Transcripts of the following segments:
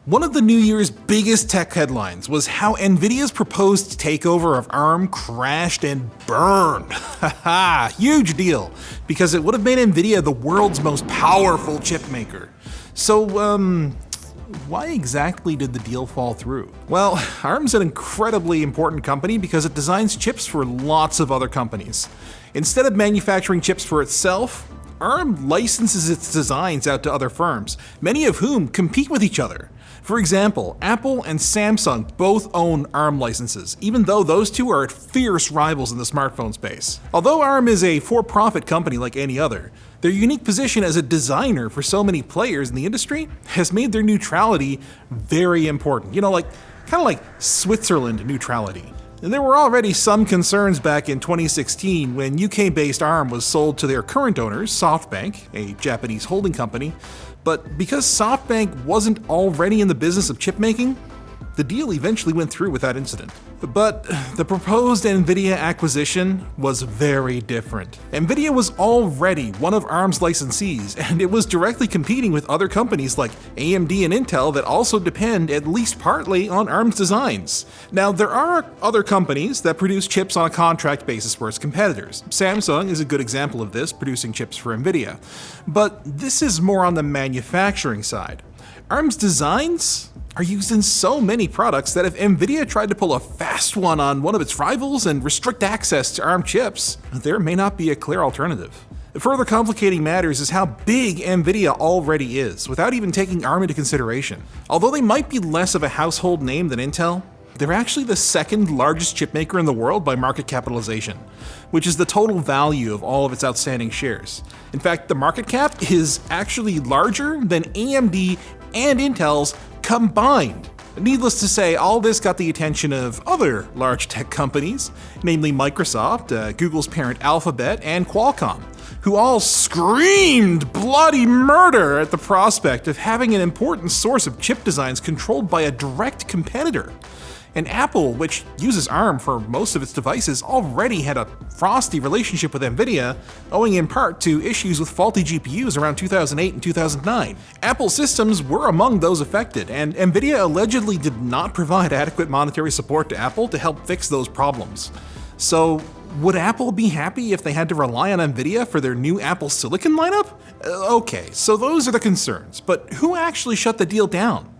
One of the New Year's biggest tech headlines was how Nvidia's proposed takeover of ARM crashed and burned. Haha, huge deal, because it would have made Nvidia the world's most powerful chip maker. So, why exactly did the deal fall through? Well, ARM's an incredibly important company because it designs chips for lots of other companies. Instead of manufacturing chips for itself, ARM licenses its designs out to other firms, many of whom compete with each other. For example, Apple and Samsung both own ARM licenses, even though those two are fierce rivals in the smartphone space. Although ARM is a for-profit company like any other, their unique position as a designer for so many players in the industry has made their neutrality very important. Kind of like Switzerland neutrality. And there were already some concerns back in 2016 when UK-based ARM was sold to their current owners, SoftBank, a Japanese holding company. But because SoftBank wasn't already in the business of chip making, the deal eventually went through without incident. But the proposed Nvidia acquisition was very different. Nvidia was already one of ARM's licensees, and it was directly competing with other companies like AMD and Intel that also depend at least partly on ARM's designs. Now, there are other companies that produce chips on a contract basis for its competitors. Samsung is a good example of this, producing chips for Nvidia. But this is more on the manufacturing side. ARM's designs are used in so many products that if Nvidia tried to pull a fast one on one of its rivals and restrict access to ARM chips, there may not be a clear alternative. Further complicating matters is how big Nvidia already is, without even taking ARM into consideration. Although they might be less of a household name than Intel, they're actually the second largest chip maker in the world by market capitalization, which is the total value of all of its outstanding shares. In fact, the market cap is actually larger than AMD and Intel's combined. Needless to say, all this got the attention of other large tech companies, namely Microsoft, Google's parent Alphabet, and Qualcomm, who all screamed bloody murder at the prospect of having an important source of chip designs controlled by a direct competitor. And Apple, which uses ARM for most of its devices, already had a frosty relationship with Nvidia, owing in part to issues with faulty GPUs around 2008 and 2009. Apple systems were among those affected, and Nvidia allegedly did not provide adequate monetary support to Apple to help fix those problems. So, would Apple be happy if they had to rely on Nvidia for their new Apple Silicon lineup? Okay, so those are the concerns, but who actually shut the deal down?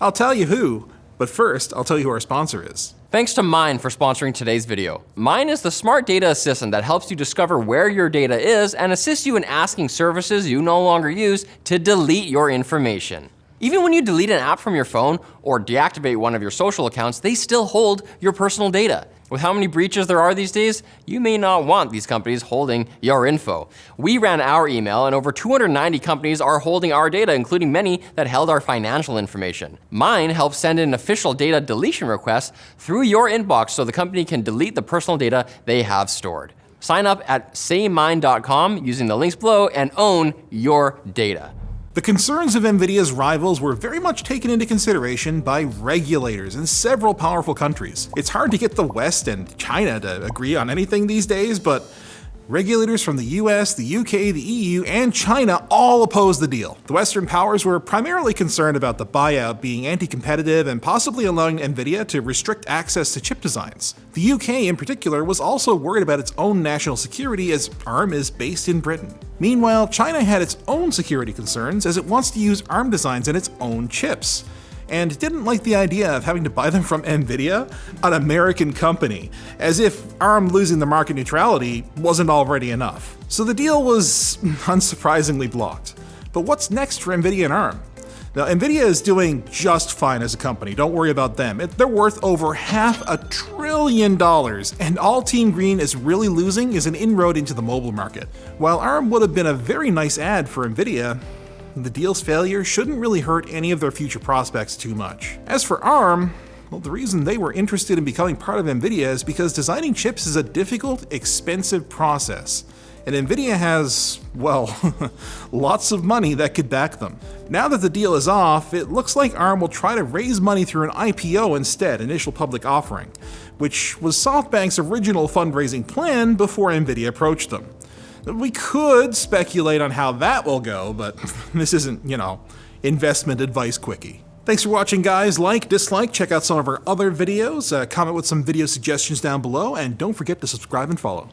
I'll tell you who. But first, I'll tell you who our sponsor is. Thanks to Mine for sponsoring today's video. Mine is the smart data assistant that helps you discover where your data is and assists you in asking services you no longer use to delete your information. Even when you delete an app from your phone or deactivate one of your social accounts, they still hold your personal data. With how many breaches there are these days, you may not want these companies holding your info. We ran our email, and over 290 companies are holding our data, including many that held our financial information. Mine helps send in official data deletion requests through your inbox so the company can delete the personal data they have stored. Sign up at saymine.com using the links below and own your data. The concerns of Nvidia's rivals were very much taken into consideration by regulators in several powerful countries. It's hard to get the West and China to agree on anything these days, but regulators from the US, the UK, the EU, and China all opposed the deal. The Western powers were primarily concerned about the buyout being anti-competitive and possibly allowing Nvidia to restrict access to chip designs. The UK in particular was also worried about its own national security as ARM is based in Britain. Meanwhile, China had its own security concerns as it wants to use ARM designs in its own chips, and didn't like the idea of having to buy them from Nvidia, an American company, as if ARM losing the market neutrality wasn't already enough. So the deal was unsurprisingly blocked. But what's next for Nvidia and ARM? Now, Nvidia is doing just fine as a company, don't worry about them. They're worth over $500 billion, and all Team Green is really losing is an inroad into the mobile market. While ARM would have been a very nice ad for Nvidia, the deal's failure shouldn't really hurt any of their future prospects too much. As for ARM, well, the reason they were interested in becoming part of Nvidia is because designing chips is a difficult, expensive process. And Nvidia has, well, lots of money that could back them. Now that the deal is off, it looks like ARM will try to raise money through an IPO instead, initial public offering, which was SoftBank's original fundraising plan before Nvidia approached them. We could speculate on how that will go, but this isn't, investment advice quickie. Thanks for watching, guys. Like, dislike, check out some of our other videos, comment with some video suggestions down below, and don't forget to subscribe and follow.